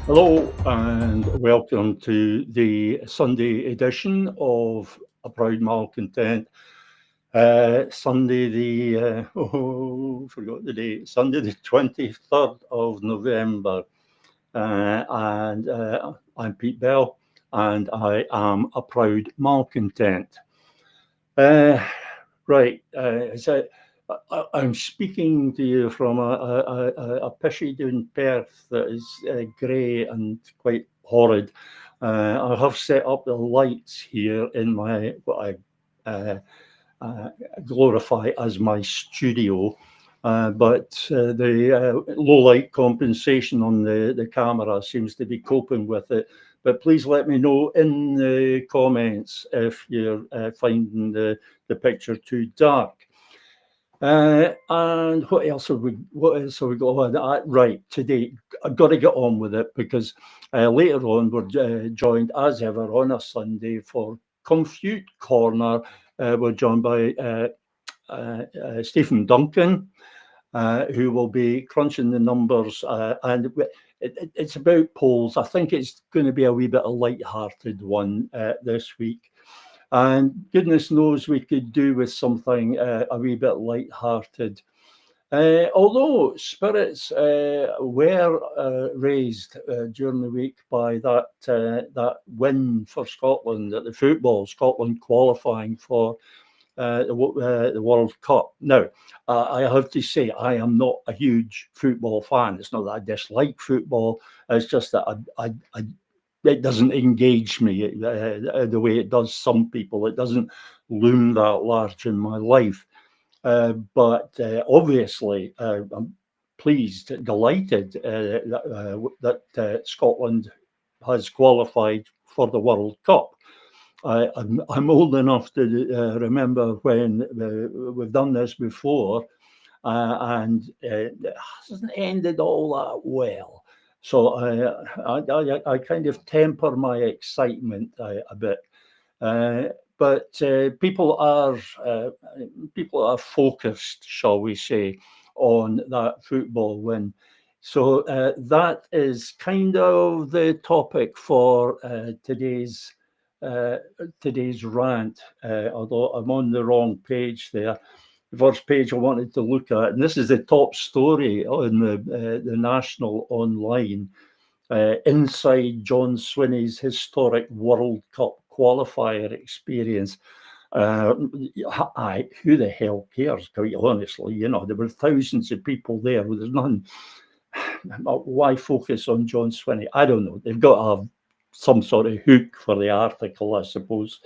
Hello and welcome to the Sunday edition of A Proud Malcontent. Sunday forgot the date, Sunday the 23rd of November. And I'm Pete Bell and I am a proud malcontent. Uh, right, so I'm speaking to you from a pishy down Perth that is grey and quite horrid. I have set up the lights here in my what I uh, glorify as my studio. But the low light compensation on the camera seems to be coping with it. But please let me know in the comments if you're finding the picture too dark. And what else have we got on? Right, today I've got to get on with it because later on we're joined as ever on a Sunday for Confute Corner. We're joined by Stephen Duncan, who will be crunching the numbers, and it's about polls. I think it's going to be a wee bit of light-hearted one this week. And goodness knows we could do with something a wee bit light-hearted. Although spirits were raised during the week by that win for Scotland at the football, Scotland qualifying for the World Cup. Now, I have to say, I am not a huge football fan. It's not that I dislike football. It's just that it doesn't engage me the way it does some people. It doesn't loom that large in my life. But obviously, I'm pleased, delighted that Scotland has qualified for the World Cup. I'm old enough to remember when we've done this before, and it hasn't ended all that well. So I kind of temper my excitement a bit. But people are focused, shall we say, on that football win. So that is kind of the topic for today's rant. Although I'm on the wrong page there. The first page I wanted to look at, and this is the top story on the National Online. Inside John Swinney's historic World Cup qualifier experience. Who the hell cares? Quite honestly, there were thousands of people there. There's none. Why focus on John Swinney? I don't know. They've got to have some sort of hook for the article, I suppose.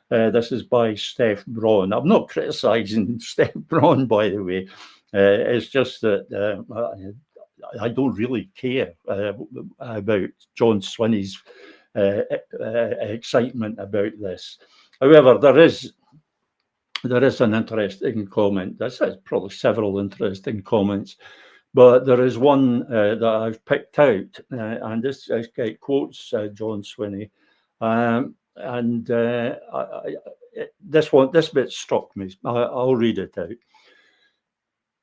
This is by Steph Braun. I'm not criticising Steph Braun, by the way. It's just that I don't really care about John Swinney's excitement about this. However, there is an interesting comment. There's probably several interesting comments, but there is one that I've picked out, and this quotes John Swinney, and this bit struck me. I'll read it out.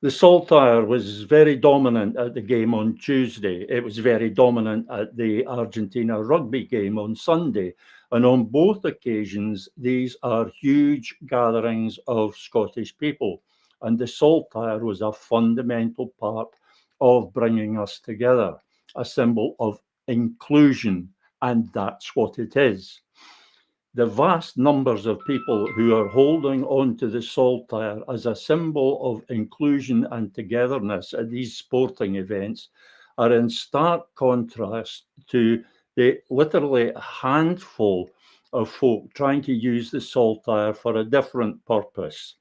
The Saltire was very dominant at the game on Tuesday. It was very dominant at the Argentina rugby game on Sunday. And on both occasions, these are huge gatherings of Scottish people. And the Saltire was a fundamental part of bringing us together, a symbol of inclusion. And that's what it is. The vast numbers of people who are holding on to the Saltire as a symbol of inclusion and togetherness at these sporting events are in stark contrast to the literally handful of folk trying to use the Saltire for a different purpose.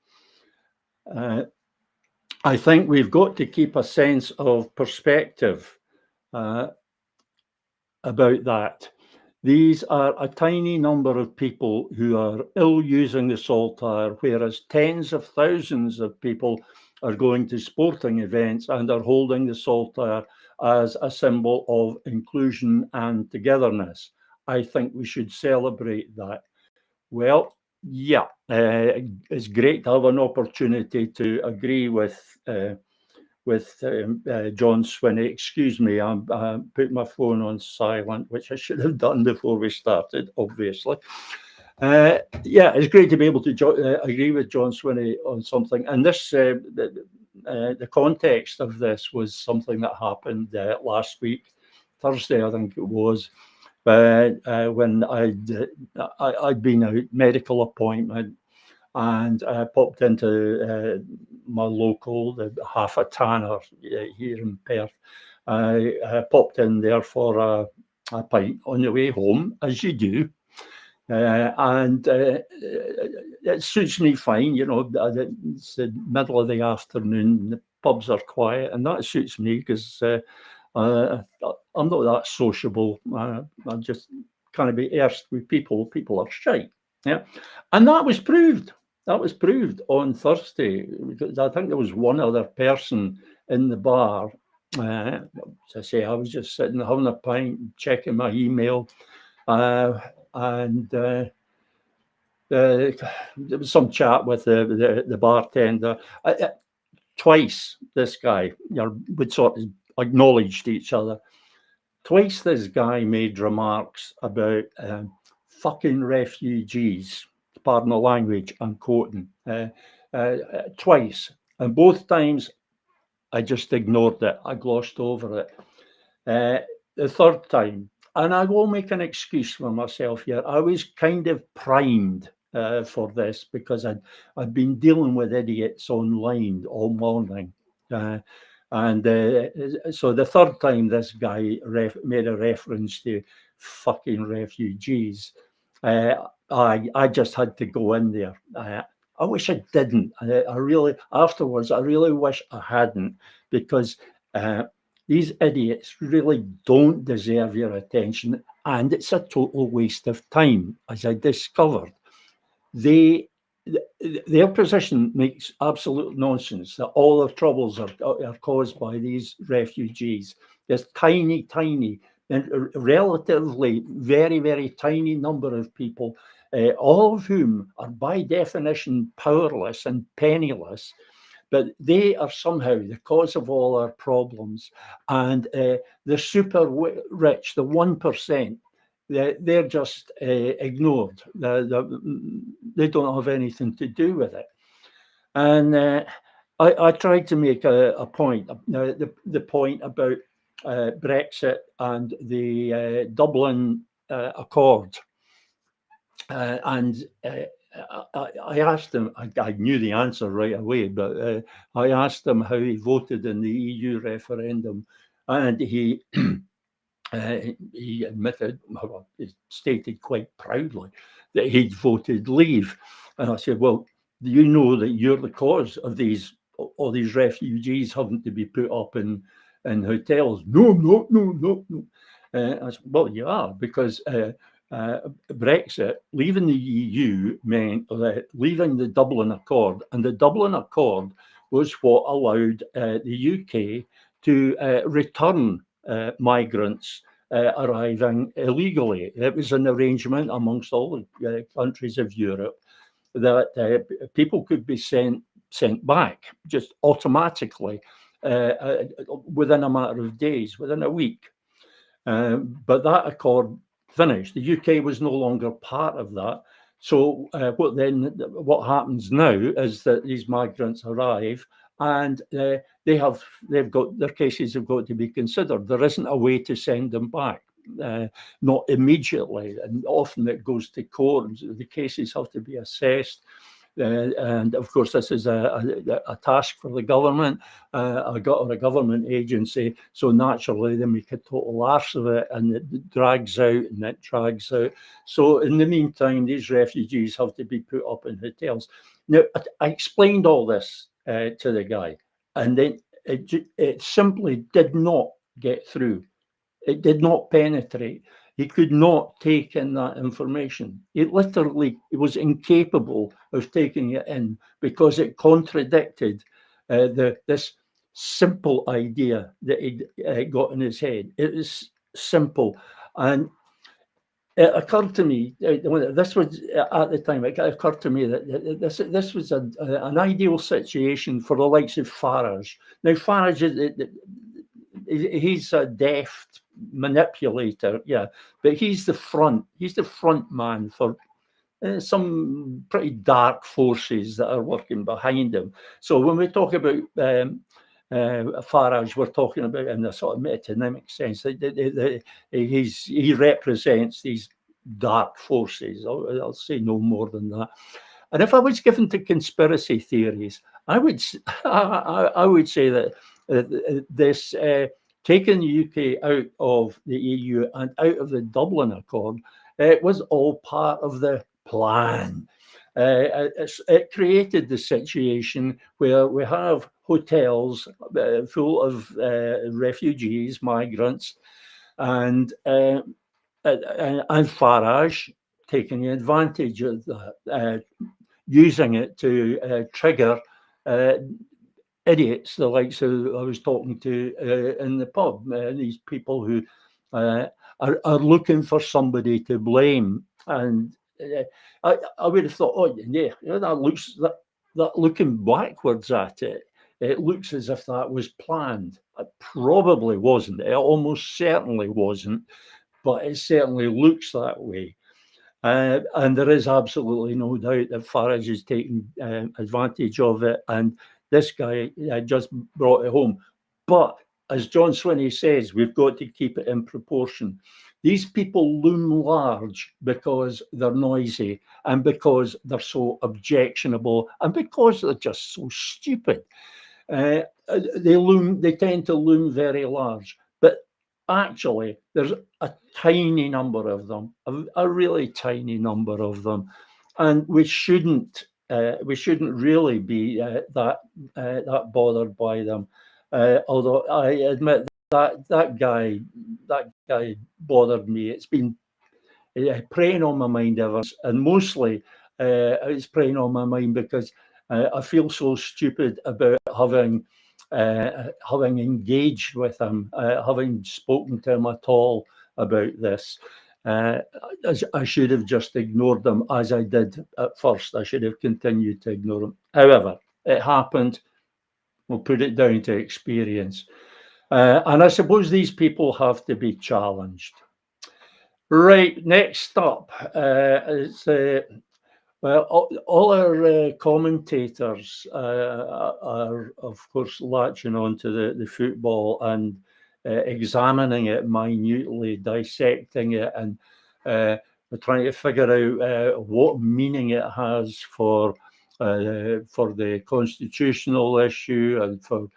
I think we've got to keep a sense of perspective about that. These are a tiny number of people who are ill using the Saltire, whereas tens of thousands of people are going to sporting events and are holding the Saltire as a symbol of inclusion and togetherness. I think we should celebrate that. Well, yeah, it's great to have an opportunity to agree with with John Swinney. Excuse me, I'm putting my phone on silent, which I should have done before we started, obviously. Yeah, it's great to be able to agree with John Swinney on something. And this, the context of this was something that happened last week, Thursday, I think it was, when I'd been a medical appointment, and I popped into my local, the Half a Tanner here in Perth. I popped in there for a pint on the way home, as you do. And it suits me fine, you know. It's the middle of the afternoon, the pubs are quiet, and that suits me because I'm not that sociable. I just kind of be erst with people. People are shite. Yeah, and that was proved. That was proved on Thursday. I think there was one other person in the bar. As I say, I was just sitting having a pint, checking my email, and there was some chat with the bartender. Twice this guy, would sort of acknowledged each other. Twice this guy made remarks about fucking refugees. Pardon the language, I'm quoting. Twice. And both times I just ignored it. I glossed over it. The third time, and I will make an excuse for myself here, I was kind of primed for this because I'd been dealing with idiots online all morning. And so the third time this guy made a reference to fucking refugees, I just had to go in there. I wish I didn't. I really, afterwards, I really wish I hadn't, because these idiots really don't deserve your attention, and it's a total waste of time, as I discovered. Their position makes absolute nonsense that all their troubles are caused by these refugees. This tiny, and relatively very, very tiny number of people, all of whom are by definition powerless and penniless, but they are somehow the cause of all our problems. And the super rich, the 1%, they're just ignored. They don't have anything to do with it. And I tried to make a point, the point about Brexit and the Dublin Accord. And I asked him, I knew the answer right away, but I asked him how he voted in the EU referendum, and he admitted, well, he stated quite proudly that he'd voted leave. And I said, well, do you know that you're the cause of all these refugees having to be put up in hotels? No. I said, well, you are, because Brexit, leaving the EU, meant leaving the Dublin Accord, and the Dublin Accord was what allowed the UK to return migrants arriving illegally. It was an arrangement amongst all the countries of Europe that people could be sent back just automatically within a matter of days, within a week. But that accord finished. The UK was no longer part of that. So what happens now is that these migrants arrive, and they've got their cases have got to be considered. There isn't a way to send them back, not immediately, and often it goes to court. The cases have to be assessed. And of course, this is a task for the government, a government agency. So naturally, they make a total arse of it, and it drags out and it drags out. So in the meantime, these refugees have to be put up in hotels. Now, I explained all this to the guy, and then it simply did not get through. It did not penetrate. He could not take in that information. He was incapable of taking it in because it contradicted this simple idea that he got in his head. It was simple. And it occurred to me, this was at the time, it occurred to me that this was an ideal situation for the likes of Farage. Now, Farage, he's a deft manipulator, yeah, but he's the front man for some pretty dark forces that are working behind him. So when we talk about Farage, we're talking about in a sort of metonymic sense. He represents these dark forces. I'll say no more than that. And if I was given to conspiracy theories, I would I would say that this taking the UK out of the EU and out of the Dublin Accord, it was all part of the plan. It created the situation where we have hotels full of refugees, migrants, and Farage taking advantage of that, using it to trigger idiots, the likes of I was talking to in the pub, these people who are looking for somebody to blame. And I would have thought, oh yeah, that looking backwards at it, it looks as if that was planned. It probably wasn't. It almost certainly wasn't, but it certainly looks that way. And there is absolutely no doubt that Farage is taking advantage of it, and this guy just brought it home. But as John Swinney says, we've got to keep it in proportion. These people loom large because they're noisy and because they're so objectionable and because they're just so stupid. They tend to loom very large. But actually, there's a tiny number of them, a really tiny number of them, and we shouldn't really be that bothered by them. Although I admit that guy bothered me. It's been preying on my mind ever since, and mostly it's preying on my mind because I feel so stupid about having engaged with him, having spoken to him at all about this. I should have just ignored them as I did at first. I should have continued to ignore them. However, it happened. We'll put it down to experience. And I suppose these people have to be challenged. Right, next up is well, all our commentators are, of course, latching onto the football and examining it minutely, dissecting it, and we're trying to figure out what meaning it has for the constitutional issue and for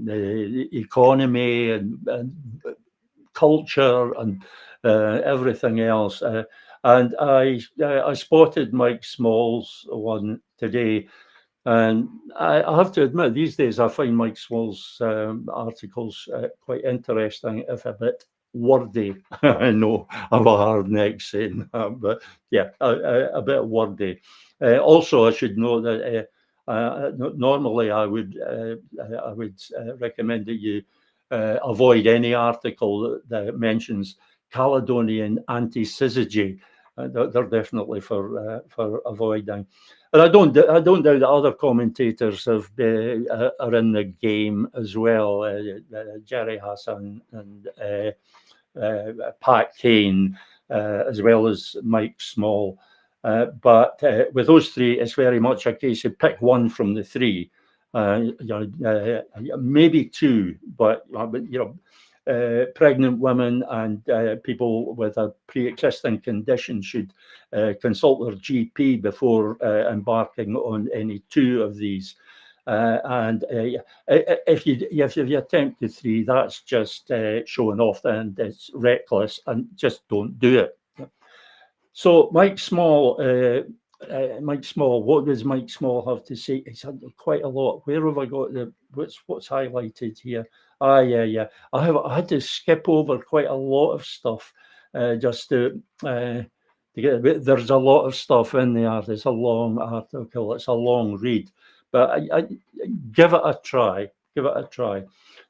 the economy and culture and everything else. And I spotted Mike Small's one today, and I have to admit, these days I find Mike Small's articles quite interesting, if a bit wordy. I know I'm a hard neck saying that, but yeah, a bit wordy. Also, I should note that normally I would recommend that you avoid any article that mentions Caledonian anti-syzygy. They're definitely for avoiding. And I don't doubt that other commentators are in the game as well. Jerry Hassan and Pat Kane, as well as Mike Small. But with those three, it's very much a case of pick one from the three. Maybe two, but pregnant women and people with a pre-existing condition should consult their GP before embarking on any two of these. And if you attempt the three, that's just showing off, and it's reckless, and just don't do it. So Mike Small, what does Mike Small have to say? He's had quite a lot. Where have I got what's highlighted here? Yeah. I had to skip over quite a lot of stuff just to get a bit. There's a lot of stuff in there. It's a long article. It's a long read, but I give it a try. Give it a try.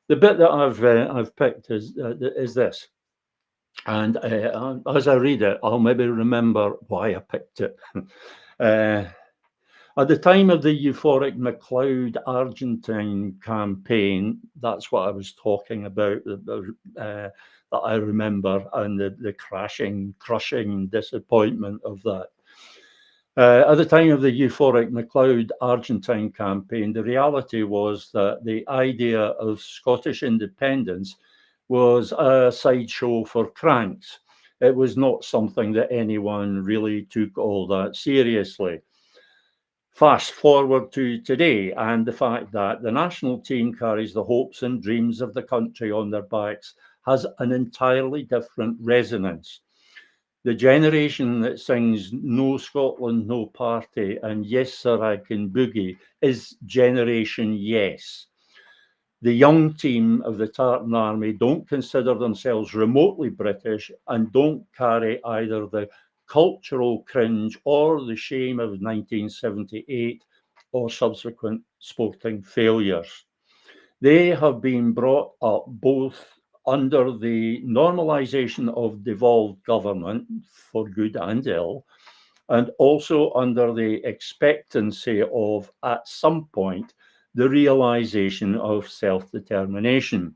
The bit that I've picked is this. And as I read it, I'll maybe remember why I picked it. At the time of the euphoric MacLeod Argentine campaign, that's what I was talking about, that I remember, and the crushing disappointment of that. At the time of the euphoric MacLeod Argentine campaign, the reality was that the idea of Scottish independence was a sideshow for cranks. It was not something that anyone really took all that seriously. Fast forward to today, and the fact that the national team carries the hopes and dreams of the country on their backs has an entirely different resonance. The generation that sings No Scotland, No Party and Yes Sir I Can Boogie is Generation Yes. The young team of the Tartan Army don't consider themselves remotely British and don't carry either the cultural cringe or the shame of 1978 or subsequent sporting failures. They have been brought up both under the normalisation of devolved government for good and ill, and also under the expectancy of, at some point, the realisation of self-determination.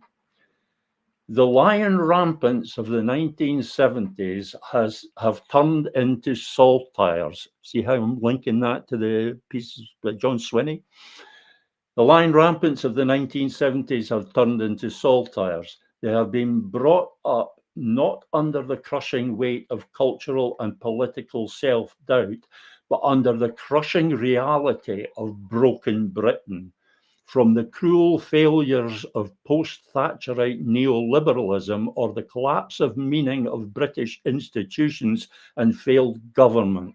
The lion rampants of the 1970s have turned into saltires. See how I'm linking that to the pieces with John Swinney? The lion rampants of the 1970s have turned into saltires. They have been brought up not under the crushing weight of cultural and political self-doubt, but under the crushing reality of broken Britain. From the cruel failures of post-Thatcherite neoliberalism or the collapse of meaning of British institutions and failed government,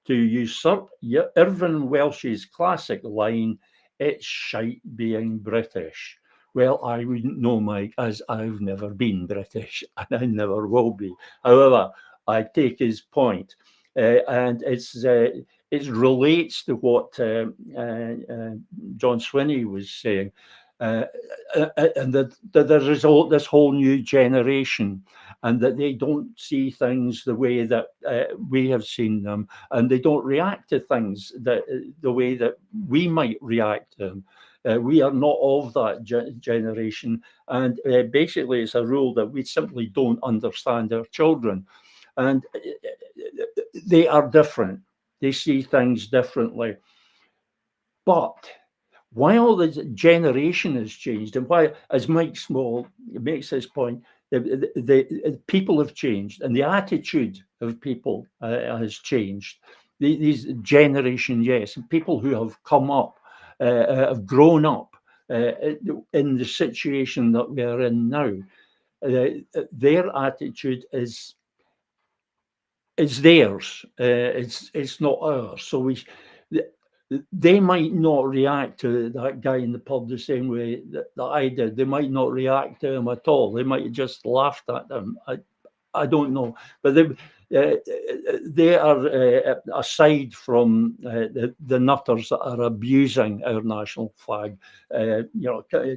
to usurp Irvine Welsh's classic line, it's shite being British. Well, I wouldn't know, Mike, as I've never been British and I never will be. However, I take his point, and it relates to what John Swinney was saying, and that there is this whole new generation, and that they don't see things the way that we have seen them, and they don't react to things the way that we might react to them. We are not of that generation, and basically it's a rule that we simply don't understand our children, and they are different. They see things differently. But while the generation has changed, and why, as Mike Small makes this point, the people have changed, and the attitude of people has changed. These generation, yes, people who have come up, have grown up in the situation that we are in now. Their attitude is theirs. It's not ours. So they might not react to that guy in the pub the same way that I did. They might not react to him at all. They might have just laughed at him. I don't know. But they are, aside from the nutters that are abusing our national flag,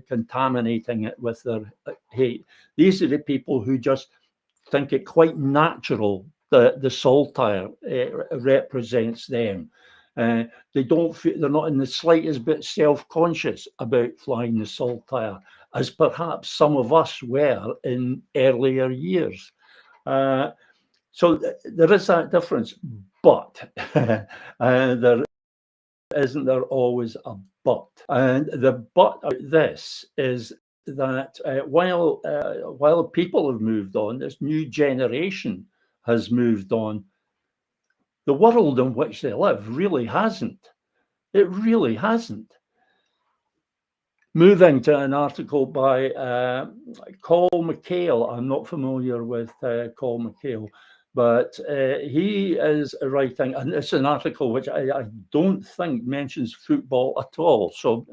contaminating it with their hate. These are the people who just think it quite natural that the saltire represents them. They don't feel, they're not in the slightest bit self-conscious about flying the saltire, as perhaps some of us were in earlier years. So there is that difference, but there isn't there always a but. And the but of this is that while people have moved on, this new generation has moved on, the world in which they live really hasn't. It really hasn't. Moving to an article by Col McHale. I'm not familiar with Col McHale, but he is writing, and it's an article which I don't think mentions football at all. So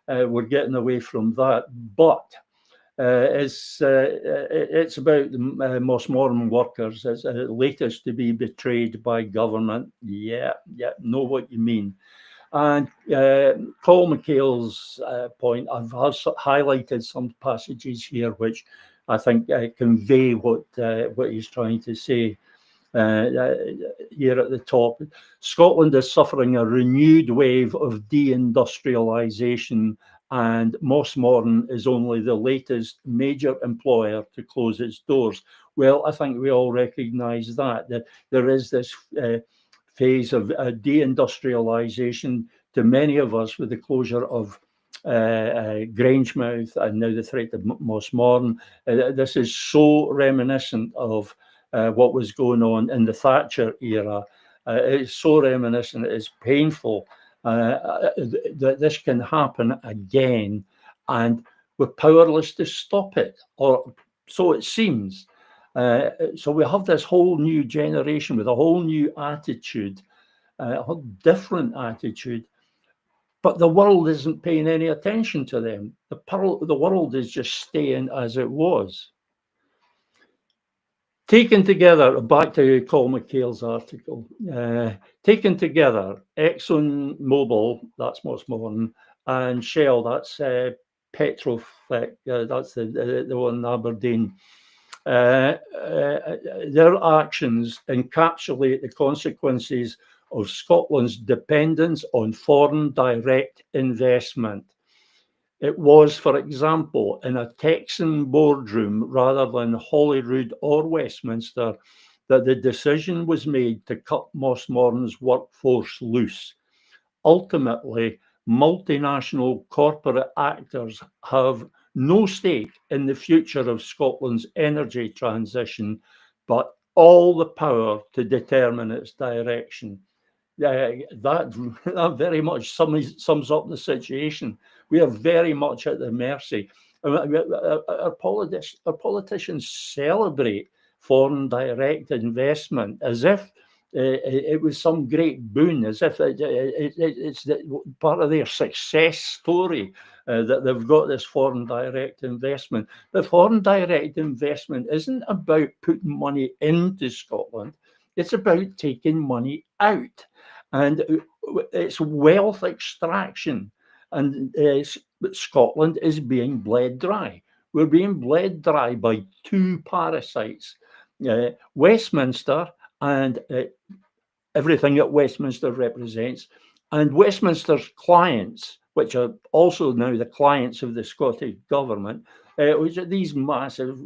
we're getting away from that. But it's about the most modern workers. It's latest to be betrayed by government. Yeah, know what you mean. And Col McHale's point, I've also highlighted some passages here which I think, convey what he's trying to say. Here at the top, Scotland is suffering a renewed wave of deindustrialisation, and Mossmorton is only the latest major employer to close its doors. Well, I think we all recognise that there is this phase of deindustrialisation to many of us with the closure of Grangemouth and now the threat of Mossmorton. This is so reminiscent of what was going on in the Thatcher era. It's so reminiscent, it's painful that this can happen again, and we're powerless to stop it, or so it seems. So we have this whole new generation with a whole new attitude, a whole different attitude, but the world isn't paying any attention to them. The world is just staying as it was. Taken together, back to Colm McHale's article, taken together, ExxonMobil, that's Mossmorton, and Shell, that's Petroflex, that's the one in Aberdeen. Their actions encapsulate the consequences of Scotland's dependence on foreign direct investment. It was, for example, in a Texan boardroom rather than Holyrood or Westminster that the decision was made to cut Mossmorton's workforce loose. Ultimately, multinational corporate actors have no stake in the future of Scotland's energy transition, but all the power to determine its direction. That very much sums up the situation. We are very much at the mercy. Our politicians celebrate foreign direct investment as if it was some great boon, as if it's part of their success story that they've got this foreign direct investment. But foreign direct investment isn't about putting money into Scotland. It's about taking money out. And it's wealth extraction. And Scotland is being bled dry. We're being bled dry by two parasites, Westminster and everything that Westminster represents, and Westminster's clients, which are also now the clients of the Scottish government, which are these massive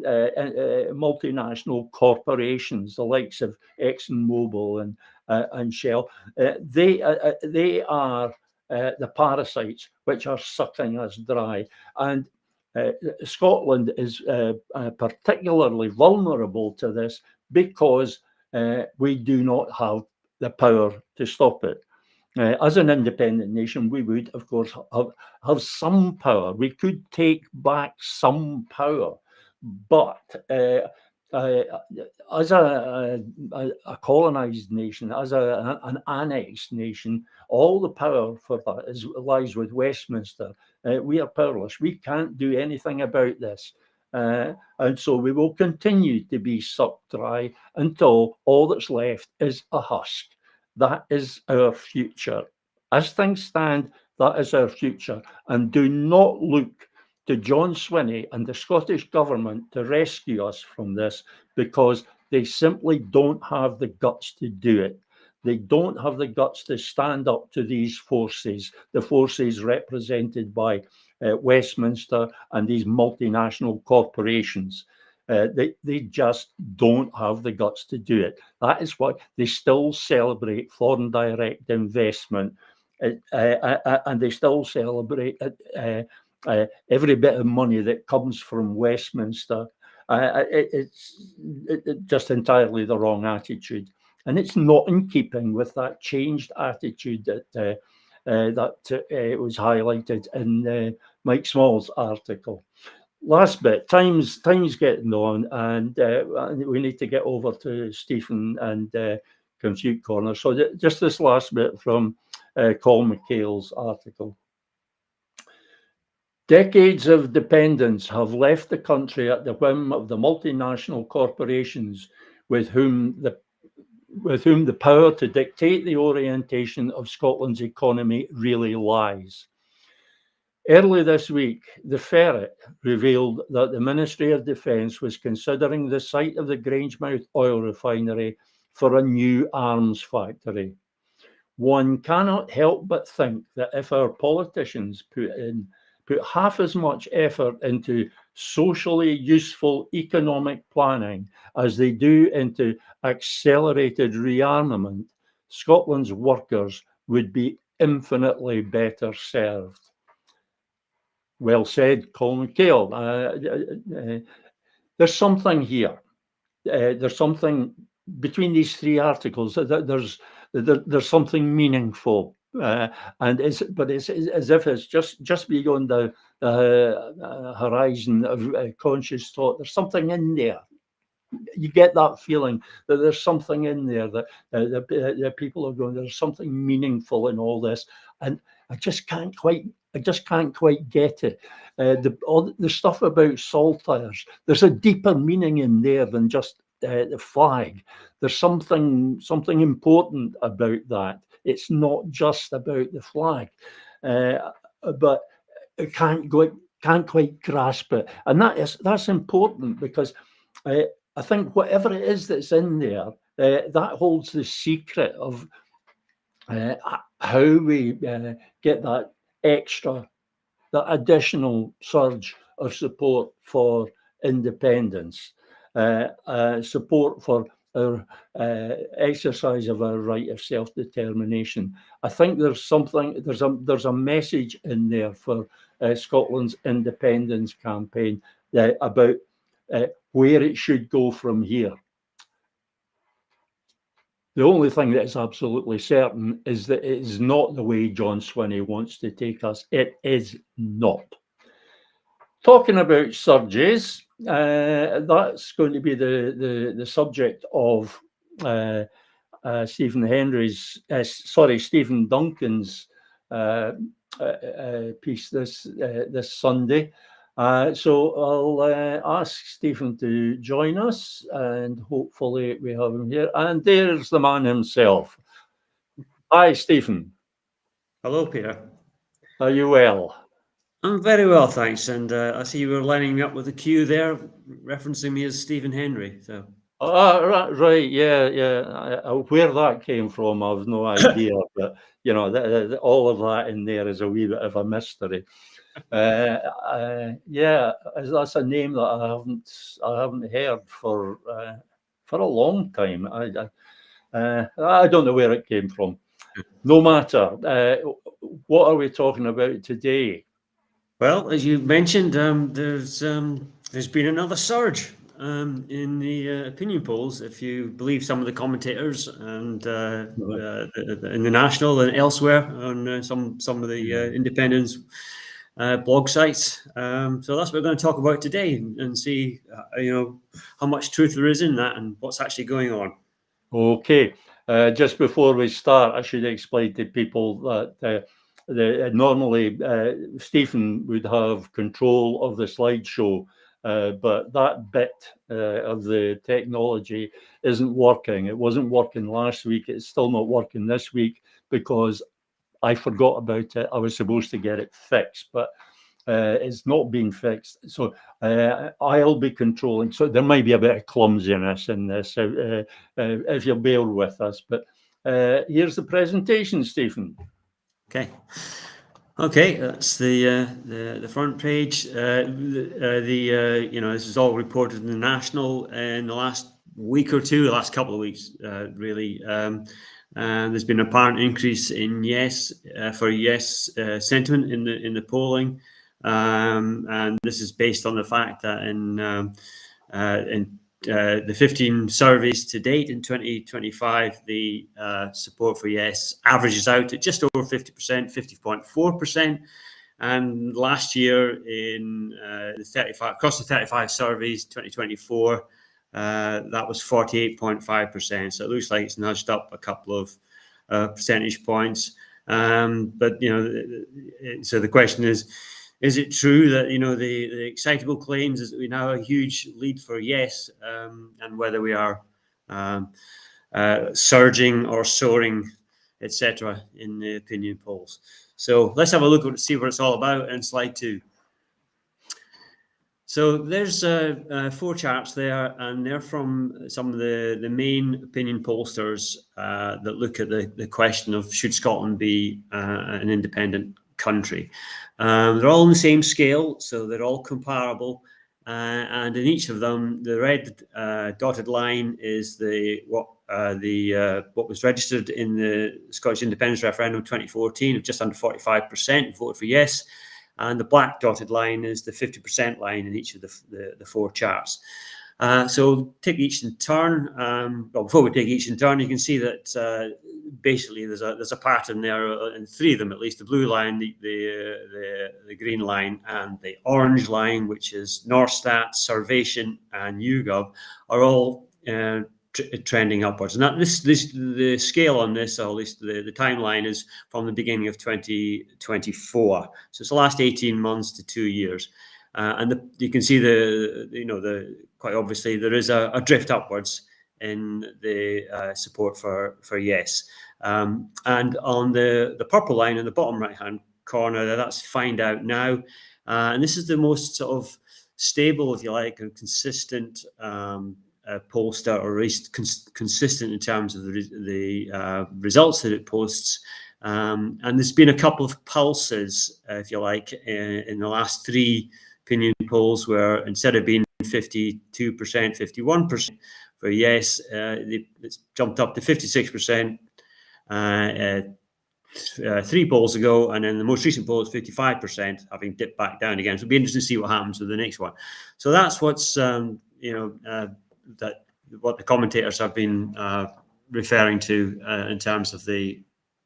multinational corporations, the likes of ExxonMobil and Shell. They are the parasites which are sucking us dry. And Scotland is particularly vulnerable to this because we do not have the power to stop it. As an independent nation, we would, of course, have some power. We could take back some power, but as a colonized nation, as an annexed nation, all the power for that lies with Westminster. We are powerless. We can't do anything about this. And so we will continue to be sucked dry until all that's left is a husk. That is our future. As things stand, that is our future. And do not look to John Swinney and the Scottish government to rescue us from this, because they simply don't have the guts to do it. They don't have the guts to stand up to these forces, the forces represented by Westminster and these multinational corporations. They just don't have the guts to do it. That is why they still celebrate foreign direct investment, and they still celebrate every bit of money that comes from Westminster. It's just entirely the wrong attitude, and it's not in keeping with that changed attitude that was highlighted in Mike Small's article. Last bit, time's getting on, and we need to get over to Stephen and Compute Corner. So just this last bit from Colm McHale's article. Decades of dependence have left the country at the whim of the multinational corporations with whom the power to dictate the orientation of Scotland's economy really lies. Early this week, the Ferret revealed that the Ministry of Defence was considering the site of the Grangemouth oil refinery for a new arms factory. One cannot help but think that if our politicians put half as much effort into socially useful economic planning as they do into accelerated rearmament, Scotland's workers would be infinitely better served. Well said, Colin Cale. There's something here. There's something between these three articles. There's something meaningful, and it's as if it's just beyond the horizon of conscious thought. There's something in there. You get that feeling that there's something in there that the people are going. There's something meaningful in all this, and I just can't quite get it. All the stuff about saltires, there's a deeper meaning in there than just the flag. There's something important about that. It's not just about the flag, but I can't quite grasp it, and that's important because I think whatever it is that's in there, that holds the secret of how we get that additional surge of support for independence, support for our exercise of our right of self-determination. I think there's a message in there for Scotland's independence campaign about where it should go from here. The only thing that is absolutely certain is that it is not the way John Swinney wants to take us. It is not. Talking about surges, that's going to be the subject of Stephen Duncan's piece this Sunday. So I'll ask Stephen to join us, and hopefully we have him here. And there's the man himself. Hi, Stephen. Hello, Peter. Are you well? I'm very well, thanks. And I see you were lining me up with a cue there, referencing me as Stephen Henry. So. Right, yeah. Where that came from, I've no idea. But you know, all of that in there is a wee bit of a mystery. Yeah, that's a name that I haven't heard for a long time. I don't know where it came from. No matter. What are we talking about today? Well, as you mentioned, there's been another surge in the opinion polls, if you believe some of the commentators, and in the National and elsewhere on some of the independence blog sites. So that's what we're going to talk about today, and see how much truth there is in that and what's actually going on. Okay. Just before we start, I should explain to people that normally Stephen would have control of the slideshow, but that bit of the technology isn't working. It wasn't working last week. It's still not working this week because I forgot about it. I was supposed to get it fixed, but it's not being fixed. So I'll be controlling. So there might be a bit of clumsiness in this, if you'll bear with us. But here's the presentation, Stephen. Okay, that's the front page. This is all reported in the National in the last week or two, the last couple of weeks, really. There's been an apparent increase in yes sentiment in the polling, and this is based on the fact that in the 15 surveys to date in 2025, the support for yes averages out at just over 50%, 50.4%. And last year, in across the 35 surveys, 2024, that was 48.5%. So it looks like it's nudged up a couple of percentage points. But so the question is it true that the excitable claims is that we now have a huge lead for yes, and whether we are surging or soaring etc. in the opinion polls. So let's have a look and see what it's all about in slide 2. So there's 4 charts there, and they're from some of the main opinion pollsters that look at the question of should Scotland be an independent country. They're all on the same scale, so they're all comparable. And in each of them, the red dotted line is what was registered in the Scottish independence referendum 2014 of just under 45% voted for yes. And the black dotted line is the 50% line in each of the 4 charts. So take each in turn. Well, before we take each in turn, you can see that basically there's a pattern there in 3 of them, at least: the blue line, the green line, and the orange line, which is Norstat, Survation, and YouGov, are all trending upwards. And that the scale on this, or at least the timeline, is from the beginning of 2024. So it's the last 18 months to 2 years. And you can see quite obviously there is a drift upwards in the support for yes. And on the purple line in the bottom right-hand corner, that's Find Out Now. And this is the most sort of stable, if you like, and consistent pollster, or at least consistent in terms of the results that it posts. And there's been a couple of pulses, if you like, in the last 3 opinion polls, where instead of being 52%, 51% for yes, it's jumped up to 56% 3 polls ago, and then the most recent poll is 55%, having dipped back down again. So it'll be interesting to see what happens with the next one. So that's what's what the commentators have been referring to in terms of the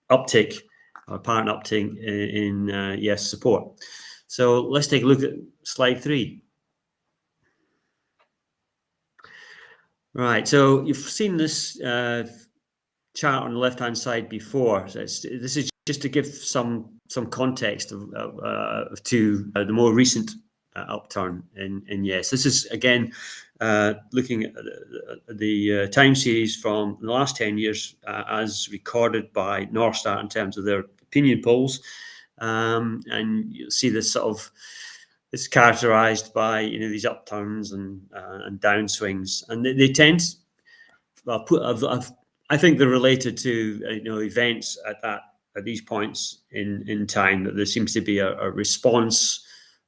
uptick, or apparent uptick in yes support. So let's take a look at slide 3. Right, so you've seen this chart on the left-hand side before. So this is just to give some context to the more recent upturn in yes. This is again looking at the time series from the last 10 years as recorded by Norstat in terms of their opinion polls, and you'll see this sort of, it's characterized by these upturns and downswings, and they tend to, I think they're related to events at these points in time, that there seems to be a response.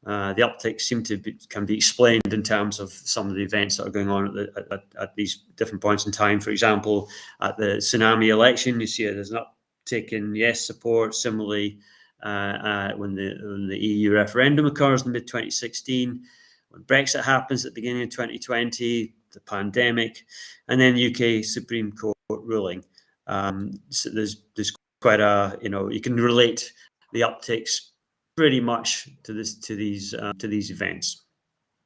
The uptick can be explained in terms of some of the events that are going on at these different points in time. For example, at the tsunami election, you see there's an uptick in yes support. Similarly, when the EU referendum occurs in mid-2016, when Brexit happens at the beginning of 2020, the pandemic, and then UK Supreme Court ruling. So there's quite a, you can relate the upticks pretty much to these events.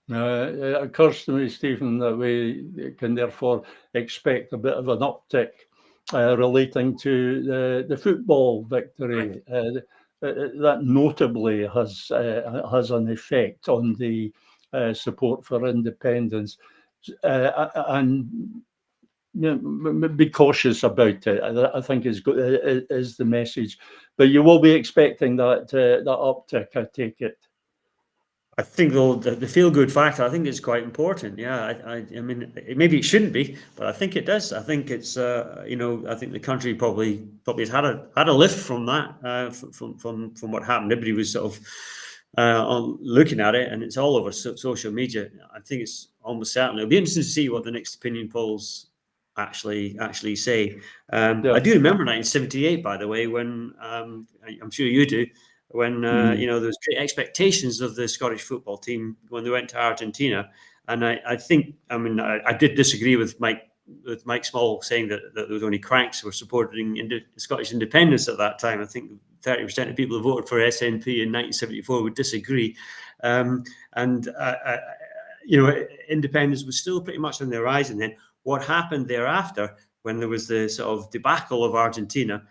It occurs to me, Stephen, that we can therefore expect a bit of an uptick relating to the football victory. Right. That notably has an effect on the support for independence, and be cautious about it, I think is the message. But you will be expecting that uptick, I take it. I think the feel-good factor, I think, is quite important. Yeah, I mean, maybe it shouldn't be, but I think it does. I think it's, I think the country probably has had a lift from that, from what happened. Everybody was sort of looking at it, and it's all over social media. I think it's almost certainly. It'll be interesting to see what the next opinion polls actually say. Yeah. I do remember 1978, by the way, when I'm sure you do. When there was great expectations of the Scottish football team when they went to Argentina, and I think, I did disagree with Mike Small saying that there was only cranks who were supporting Scottish independence at that time. I think 30% of people who voted for SNP in 1974 would disagree, independence was still pretty much on the horizon then. What happened thereafter, when there was the sort of debacle of Argentina,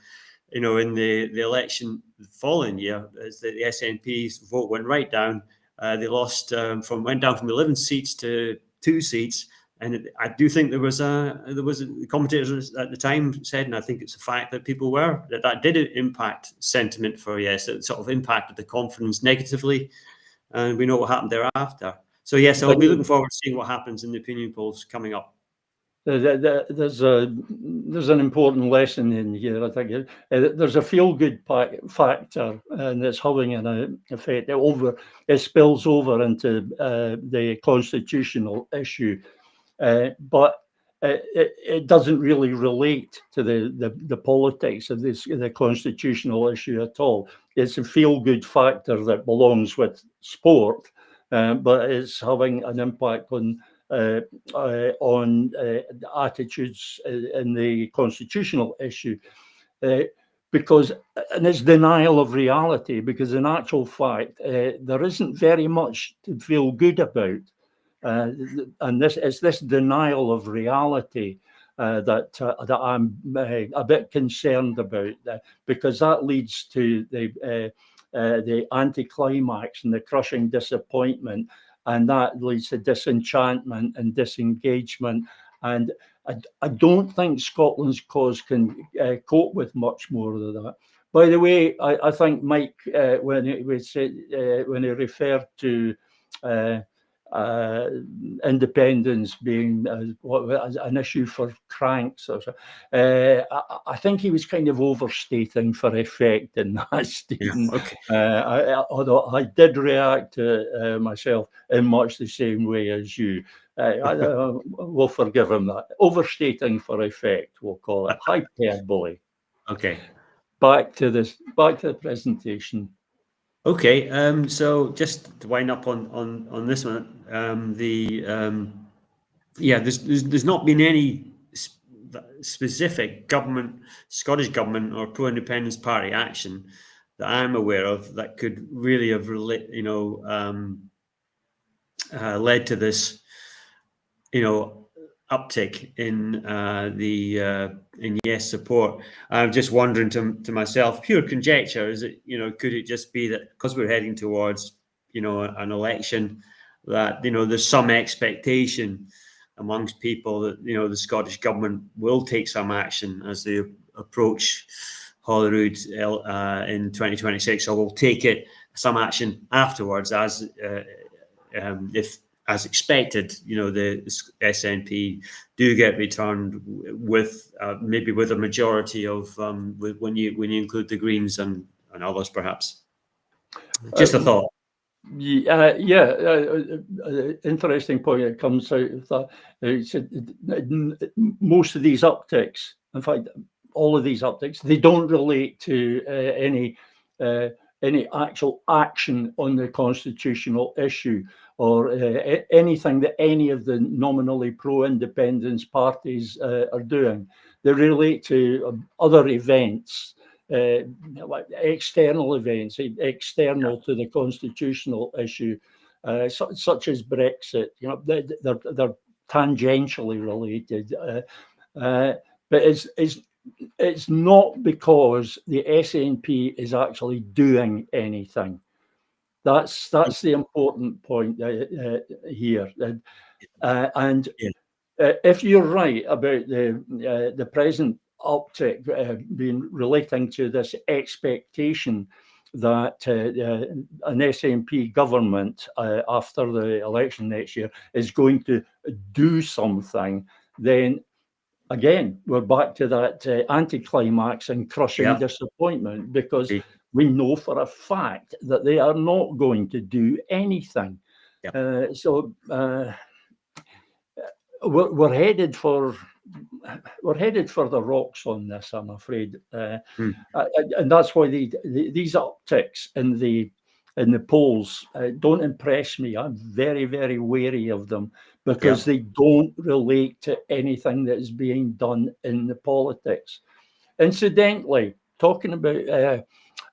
in the election the following year, as the SNP's vote went right down. They went down from 11 seats to 2 seats, And I do think there was commentators at the time said, and I think it's a fact, that people were that did impact sentiment for yes. It sort of impacted the confidence negatively, and we know what happened thereafter. So yes, I'll be looking forward to seeing what happens in the opinion polls coming up. There's an important lesson in here. I think there's a feel-good factor, and it's having an effect. It spills over into the constitutional issue, but it doesn't really relate to the politics of the constitutional issue at all. It's a feel-good factor that belongs with sport, but it's having an impact on attitudes in the constitutional issue, because and it's denial of reality. Because in actual fact, there isn't very much to feel good about, and this denial of reality that I'm a bit concerned about, because that leads to the anticlimax and the crushing disappointment. And that leads to disenchantment and disengagement. And I don't think Scotland's cause can cope with much more of that. By the way, I think Mike, when he referred to independence being an issue for cranks, or so, I think he was kind of overstating for effect in that, Stephen. Yeah, okay. Although I did react to myself in much the same way as you. We'll forgive him that. Overstating for effect, we'll call it. Hyperbole. Okay. Back to the presentation. Okay, so just to wind up on this one, there's not been any specific Scottish government or pro-independence party action that I'm aware of that could really have led to this, uptick in in yes support. I'm just wondering to myself, pure conjecture, is it, could it just be that because we're heading towards, an election, that, there's some expectation amongst people that, the Scottish government will take some action as they approach Holyrood in 2026, or will take some action afterwards, as if, as expected, the SNP do get returned with maybe with a majority of when you include the Greens and others, perhaps. Just a thought. Interesting point. It comes out of that. Most of these upticks, in fact, all of these upticks, they don't relate to any actual action on the constitutional issue, or anything that any of the nominally pro-independence parties are doing. They relate to other events, like external events, external to the constitutional issue, such as Brexit. They're tangentially related, but it's not because the SNP is actually doing anything. That's the important point here. And if you're right about the present uptick being relating to this expectation that an SNP government after the election next year is going to do something, then again, we're back to that anticlimax and crushing disappointment, because we know for a fact that they are not going to do anything. So we're headed for the rocks on this, I'm afraid, and that's why these upticks in the polls don't impress me. I'm very, very wary of them, because they don't relate to anything that is being done in the politics. Incidentally, talking about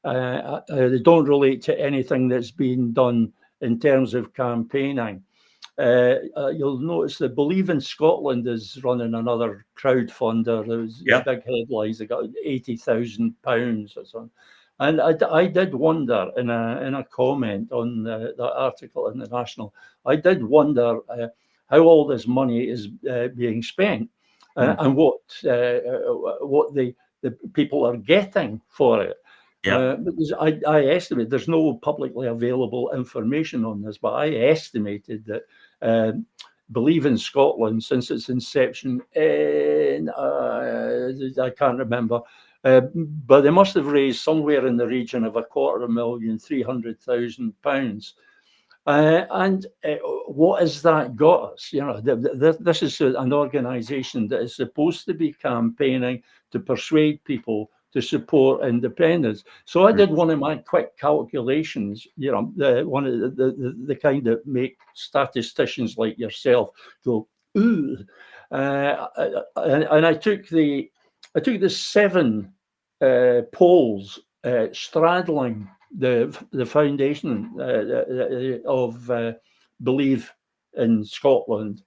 they don't relate to anything that's being done in terms of campaigning. You'll notice that Believe in Scotland is running another crowdfunder. There's big headlines. They got £80,000 or something. And I did wonder in a comment on that article in the National, I did wonder how all this money is being spent, and what the people are getting for it. Because I estimate there's no publicly available information on this, but I estimated that Believe in Scotland, since its inception in I can't remember, but they must have raised somewhere in the region of £250,000, £300,000. And what has that got us? You know, this is an organisation that is supposed to be campaigning to persuade people to support independence. So I did one of my quick calculations, you know, one of the kind that make statisticians like yourself go, ooh. And I took the 7 polls straddling the foundation of Believe in Scotland,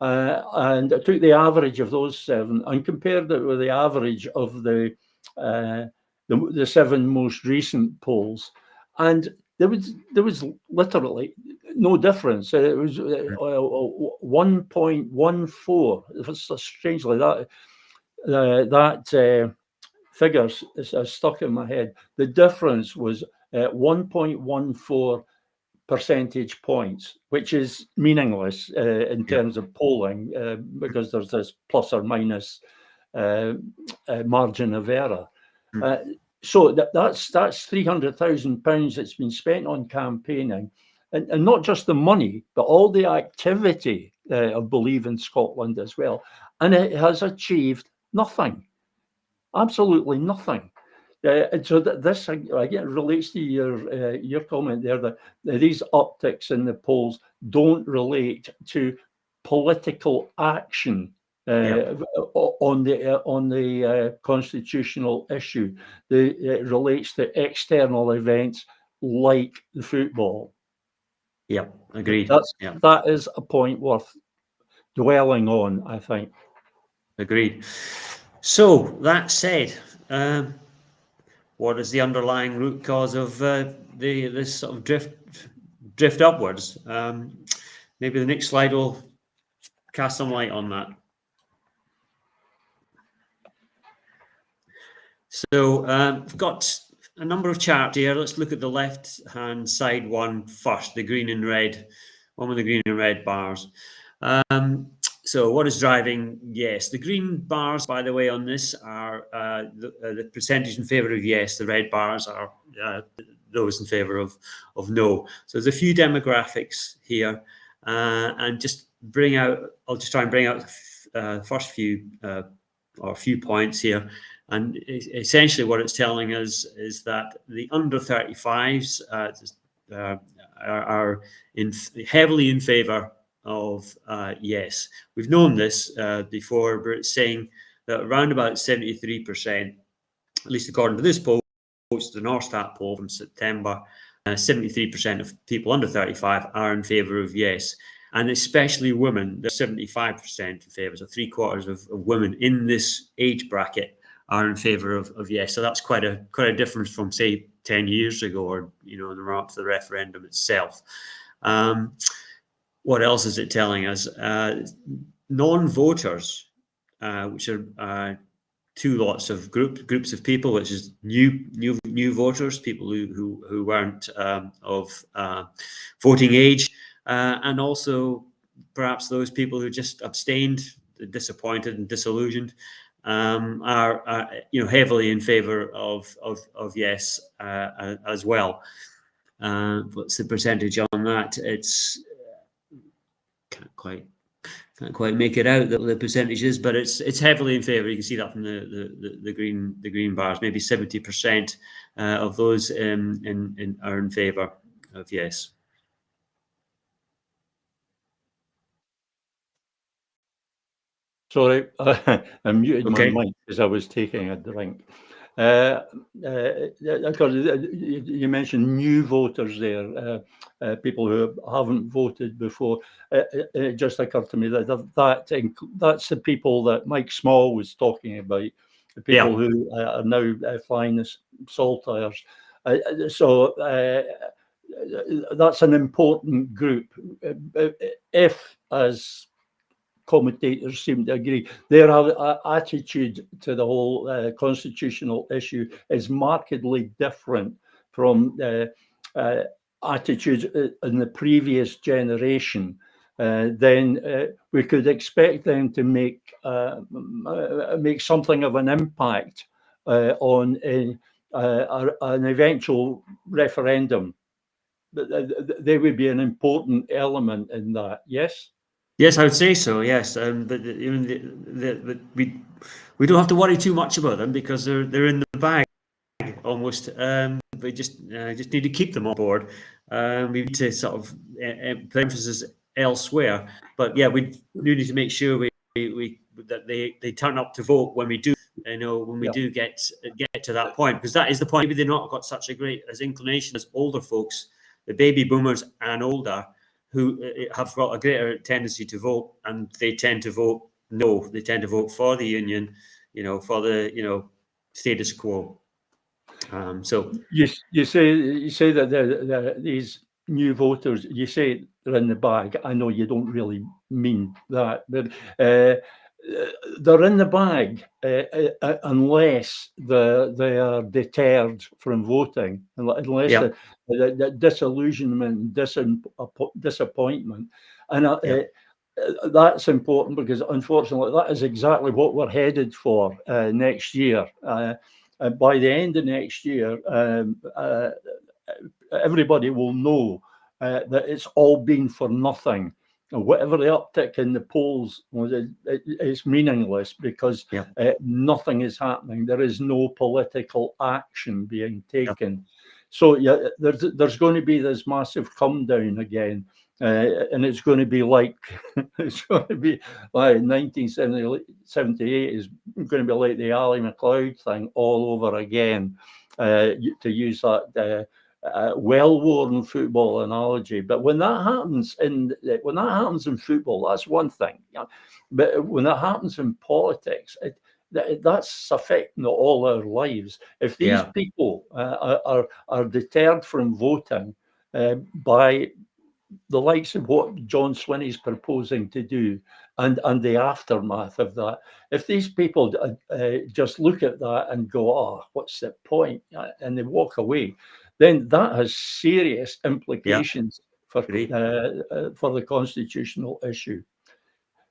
and I took the average of those 7 and compared it with the average of the 7 most recent polls, and there was literally no difference. It was 1.14. Strangely, that figures is stuck in my head. The difference was 1.14 percentage points, which is meaningless in terms of polling because there's this plus or minus margin of error. So that's £300,000 that's been spent on campaigning, and not just the money, but all the activity of Believe in Scotland as well, and it has achieved nothing. Absolutely nothing. And so this again relates to your comment there that these upticks in the polls don't relate to political action on the constitutional issue. It relates to external events like the football. Yeah, agreed. That is a point worth dwelling on, I think. Agreed. So that said, what is the underlying root cause of this sort of drift upwards? Maybe the next slide will cast some light on that. So we've got a number of charts here. Let's look at the left-hand side one first, the green and red, one with the green and red bars. So what is driving yes? The green bars, by the way, on this are the percentage in favour of yes. The red bars are those in favour of no. So there's a few demographics here, and I'll just try and bring out the first few or a few points here. And essentially what it's telling us is that the under 35s are heavily in favour of yes. We've known this before, but it's saying that around about 73%, at least according to this poll, the Norstat poll from September, 73% of people under 35 are in favour of yes. And especially women, they're 75% in favour. So 3/4 of women in this age bracket are in favour of yes. So that's quite a difference from, say, 10 years ago, or in the run up to the referendum itself. What else is it telling us? Non-voters, which are 2 lots of groups of people, which is new voters, people who weren't of voting age, and also perhaps those people who just abstained, disappointed and disillusioned, are heavily in favour of yes as well. What's the percentage on that? It's can't quite make it out, the percentages, but it's heavily in favour. You can see that from the green bars. Maybe 70% of those are in favour of yes. Sorry, I muted my mic because I was taking a drink. You mentioned new voters there, people who haven't voted before. It just occurred to me that that's the people that Mike Small was talking about, the people who are now flying the saltires. So that's an important group. If as commentators seem to agree, their attitude to the whole constitutional issue is markedly different from attitudes in the previous generation. Then we could expect them to make something of an impact on an eventual referendum. They would be an important element in that. Yes. Yes, I would say so. Yes, but we don't have to worry too much about them because they're in the bag almost. We just need to keep them on board. We need to sort of put emphasis elsewhere. But yeah, we do need to make sure that they turn up to vote when we do. When we do get to that point, because that is the point. Maybe they've not got such a great inclination as older folks, the baby boomers and older, who have got a greater tendency to vote, and they tend to vote no. They tend to vote for the union, for the status quo. So you say that these new voters, you say they're in the bag. I know you don't really mean that, but they're in the bag unless they are deterred from voting, unless the disillusionment, disappointment, and that's important, because unfortunately that is exactly what we're headed for next year. By the end of next year, everybody will know that it's all been for nothing. Whatever the uptick in the polls was, it's meaningless, because nothing is happening. There is no political action being taken. So there's going to be this massive come down again, and it's going to be like 1978 is going to be like the Ally MacLeod thing all over again, to use that well-worn football analogy. But when that happens in football, that's one thing. But when that happens in politics, that's affecting all our lives. If these people are deterred from voting by the likes of what John Swinney's proposing to do, and the aftermath of that, if these people just look at that and go, "Oh, what's the point?" and they walk away, then that has serious implications for the constitutional issue.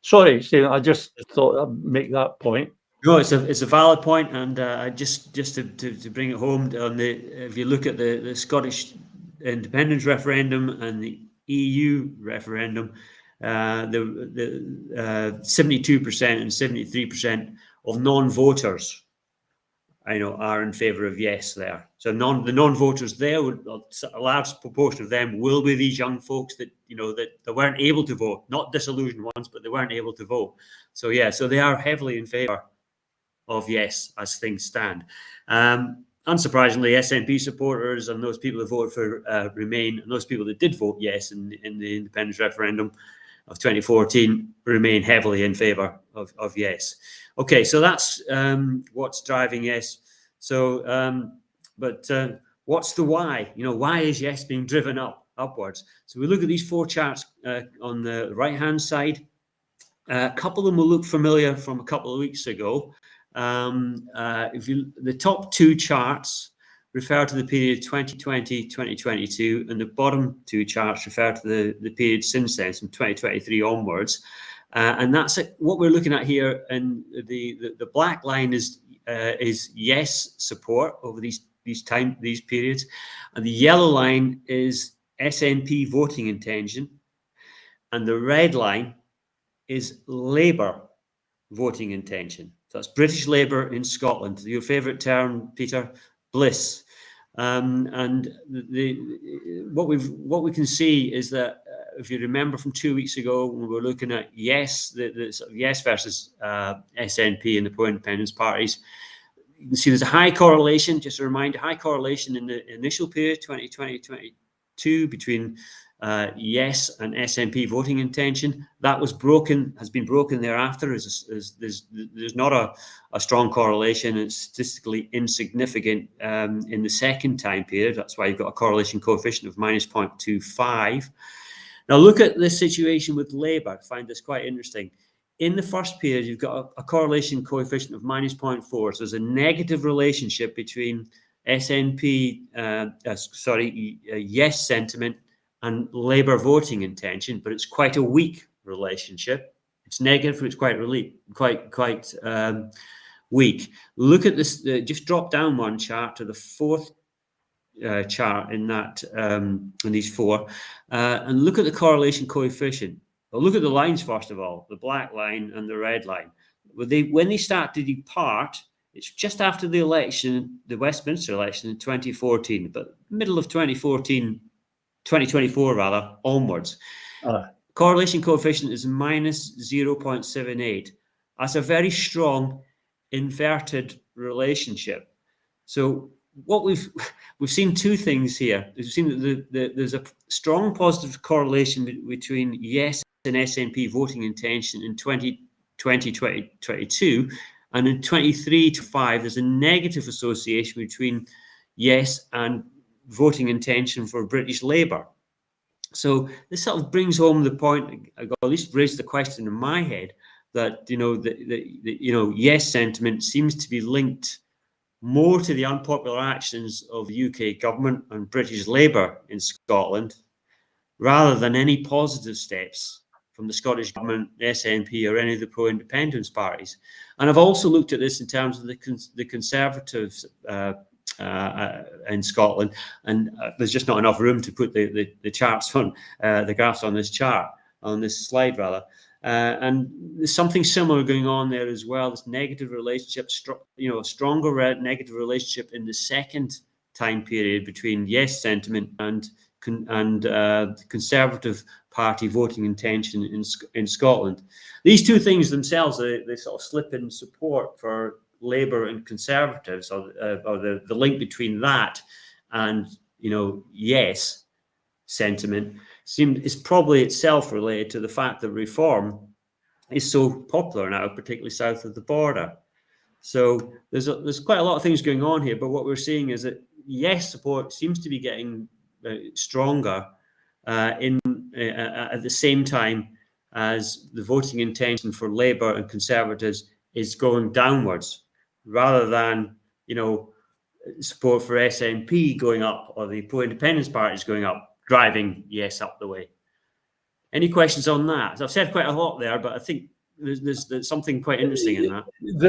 Sorry, Stephen, I just thought I'd make that point. No, it's a valid point, and just to bring it home, if you look at the Scottish independence referendum and the EU referendum, the 72% and 73% of non-voters, are in favour of yes there. So the non-voters there, a large proportion of them will be these young folks that that weren't able to vote, not disillusioned ones, but they weren't able to vote. So so they are heavily in favour of yes as things stand. Unsurprisingly, SNP supporters and those people who voted for Remain, and those people that did vote yes in the independence referendum of 2014, remain heavily in favour of yes. Okay, so that's what's driving yes. So, but what's the why? Why is yes being driven upwards? So we look at these four charts on the right-hand side. A couple of them will look familiar from a couple of weeks ago. The top two charts refer to the period 2020, 2022, and the bottom two charts refer to the period since then, from 2023 onwards. And that's what we're looking at here. And the black line is yes support over these periods, and the yellow line is SNP voting intention, and the red line is Labour voting intention. So that's British Labour in Scotland. Your favourite term, Peter, bliss. And what we can see is that if you remember from 2 weeks ago, when we were looking at yes, the sort of yes versus SNP and the pro-independence parties, you can see there's a high correlation. Just a reminder, high correlation in the initial period, 2020-22, between yes and SNP voting intention. That was broken, has been broken thereafter. There's not a strong correlation. It's statistically insignificant in the second time period. That's why you've got a correlation coefficient of -0.25. Now look at the situation with Labour. I find this quite interesting. In the first period, you've got a correlation coefficient of -0.4. So there's a negative relationship between SNP, yes sentiment and Labour voting intention, but it's quite a weak relationship. It's negative, it's quite weak. Look at this. Just drop down one chart to the fourth chart in that in these four, and look at the correlation coefficient. Well, look at the lines first of all, the black line and the red line. When they start to depart, it's just after the election, the Westminster election in 2014, but middle of 2024 rather, onwards. Correlation coefficient is -0.78. That's a very strong inverted relationship. So what we've seen two things here. We've seen that there's a strong positive correlation between yes and SNP voting intention in 2022, and in 23 to 5 there's a negative association between yes and voting intention for British Labour. So this sort of brings home the point, or at least raised the question in my head, that yes sentiment seems to be linked more to the unpopular actions of the UK government and British Labour in Scotland, rather than any positive steps from the Scottish government, the SNP, or any of the pro-independence parties. And I've also looked at this in terms of the Conservatives in Scotland, and there's just not enough room to put the charts on, the graphs on this chart, on this slide rather. And there's something similar going on there as well. This negative relationship, a stronger negative relationship in the second time period between yes sentiment and Conservative Party voting intention in Scotland. These two things themselves, they sort of slip in support for Labour and Conservatives, or the link between that and yes sentiment is probably itself related to the fact that reform is so popular now, particularly south of the border. So there's quite a lot of things going on here, but what we're seeing is that yes support seems to be getting stronger at the same time as the voting intention for Labour and Conservatives is going downwards, rather than support for SNP going up or the pro-independence parties going up, driving yes up the way. Any questions on that? I've said quite a lot there, but I think there's something quite interesting in that.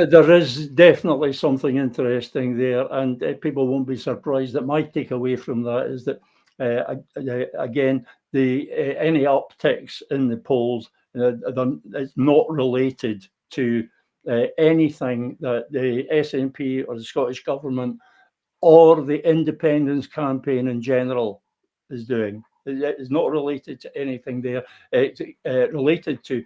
There is definitely something interesting there, and people won't be surprised that my takeaway from that is that again, any upticks in the polls, it's not related to anything that the SNP or the Scottish Government or the independence campaign in general is doing. It is not related to anything there. It's related to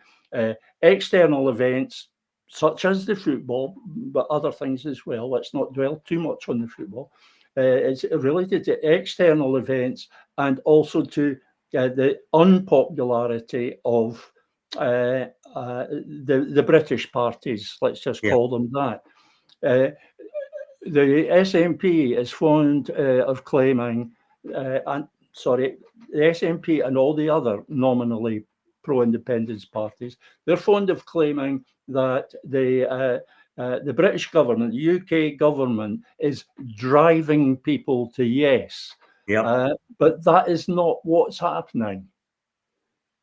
external events such as the football, but other things as well. Let's not dwell too much on the football. It's related to external events and also to the unpopularity of the British parties. Let's just call them that. The SNP is fond of claiming, the SNP and all the other nominally pro-independence parties, they're fond of claiming that the British government, the UK government, is driving people to yes. But that is not what's happening.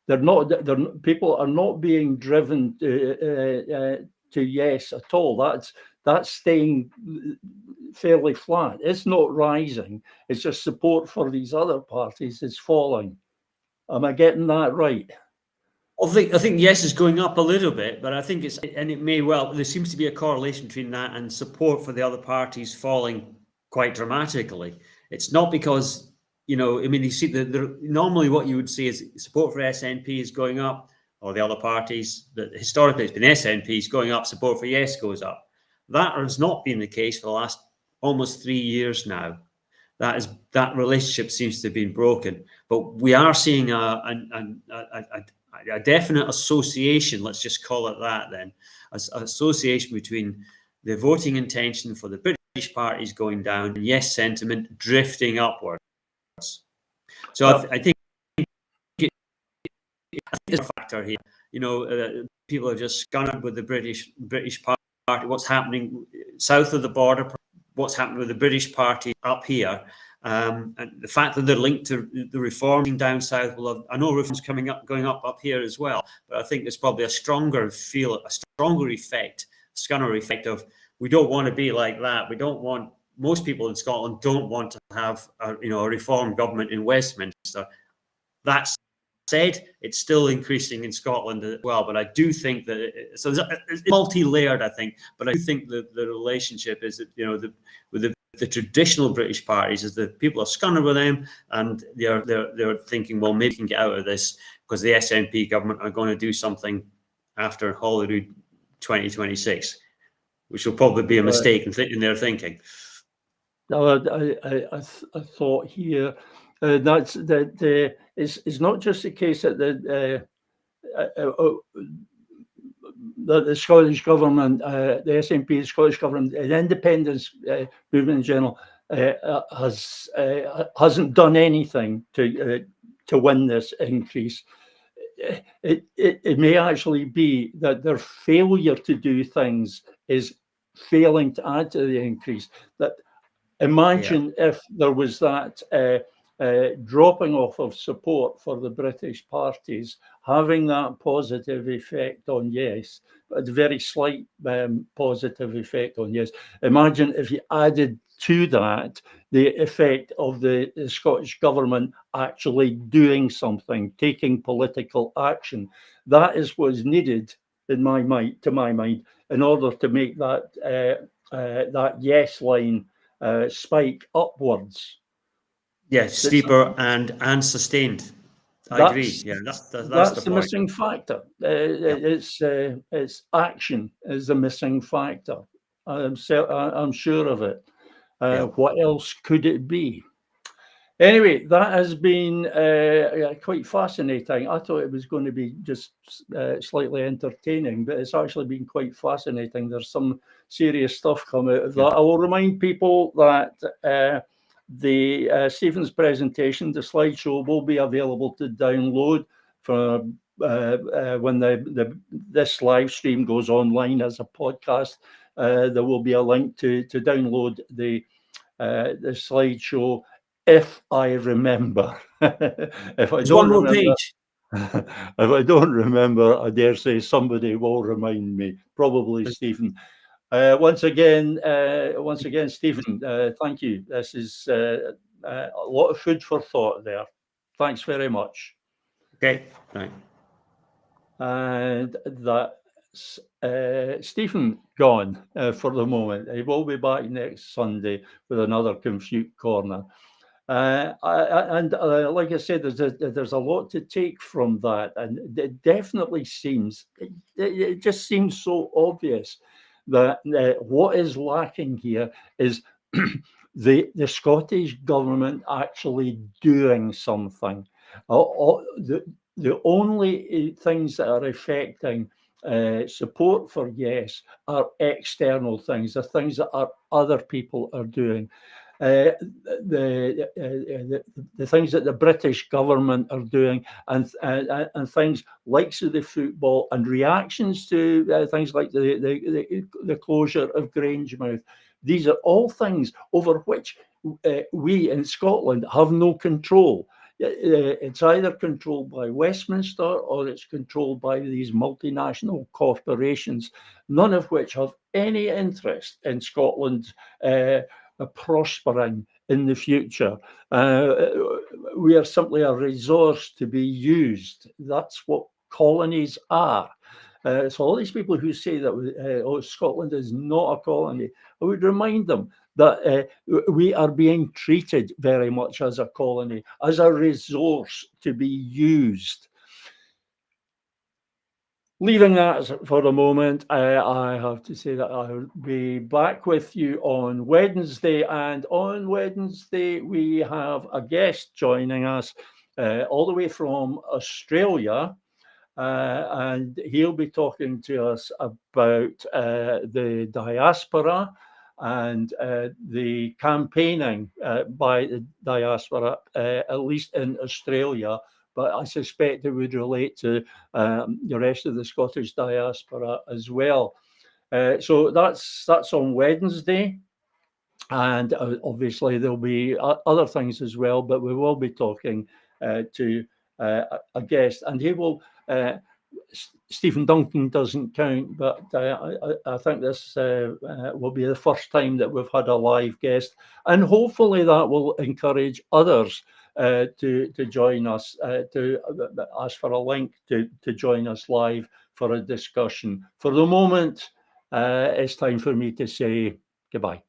People are not being driven to yes at all. That's staying fairly flat. It's not rising. It's just support for these other parties is falling. Am I getting that right? I think yes is going up a little bit, but I think there seems to be a correlation between that and support for the other parties falling quite dramatically. It's not because, you see normally what you would see is support for SNP is going up, or the other parties that historically it's been SNP is going up, support for yes goes up. That has not been the case for the last almost 3 years now. That relationship seems to have been broken, but we are seeing a definite association, let's just call it that then, association between the voting intention for the British parties going down and yes sentiment drifting upwards. So I think there's a factor here. People are just scunnered with the British Party. What's happening south of the border? What's happening with the British Party up here? And the fact that they're linked to the reforming down south. Well, I know reforms going up here as well, but I think there's probably a stronger effect, scunner effect of, we don't want to be like that. We don't want, most people in Scotland don't want to have a reform government in Westminster. That said, it's still increasing in Scotland as well, but I do think that it's multi-layered, I think, but I do think that the relationship is that, with the traditional British parties is that people are scunnered with them, and they're thinking, well, maybe we can get out of this because the SNP government are going to do something after Holyrood 2026, which will probably be a mistake in their thinking. No, I thought here it's not just the case that the Scottish government, the SNP, the Scottish government, the independence movement in general hasn't done anything to win this increase. It may actually be that their failure to do things is failing to add to the increase. That imagine if there was that dropping off of support for the British parties, having that positive effect on yes, but a very slight positive effect on yes. Imagine if you added to that the effect of the Scottish government actually doing something, taking political action. That is what's needed, in my mind, in order to make that yes line spike upwards. Yes, steeper and sustained. I agree. Yeah, that's the missing factor. It's action is the missing factor. I'm sure of it. What else could it be? Anyway, that has been quite fascinating. I thought it was going to be just slightly entertaining, but it's actually been quite fascinating. There's some serious stuff come out of that. I will remind people that the Stephen's presentation, the slideshow, will be available to download for when this live stream goes online as a podcast. There will be a link to download the slideshow, if I remember. If I don't remember, page. If I don't remember, I dare say somebody will remind me. Probably Stephen. Once again, Stephen, thank you. This is a lot of food for thought there. Thanks very much. Okay, right. And that's Stephen gone for the moment. He will be back next Sunday with another Confute Corner. And like I said, there's a lot to take from that, and it definitely seems, it just seems so obvious that what is lacking here is the Scottish government actually doing something. The only things that are affecting support for yes are external things, the things that other people are doing. The things that the British government are doing, and things like the football and reactions to things like the closure of Grangemouth. These are all things over which we in Scotland have no control. It's either controlled by Westminster or it's controlled by these multinational corporations, none of which have any interest in Scotland prospering in the future. We are simply a resource to be used. That's what colonies are. So all these people who say that Scotland is not a colony, I would remind them that we are being treated very much as a colony, as a resource to be used. Leaving that for the moment, I have to say that I'll be back with you on Wednesday. And on Wednesday, we have a guest joining us all the way from Australia. And he'll be talking to us about the diaspora and the campaigning by the diaspora, at least in Australia, but I suspect it would relate to the rest of the Scottish diaspora as well. So that's on Wednesday. And obviously there'll be other things as well, but we will be talking to a guest, and he will. Stephen Duncan doesn't count, but I think this will be the first time that we've had a live guest, and hopefully that will encourage others to join us, to ask for a link to join us live for a discussion. For the moment, it's time for me to say goodbye.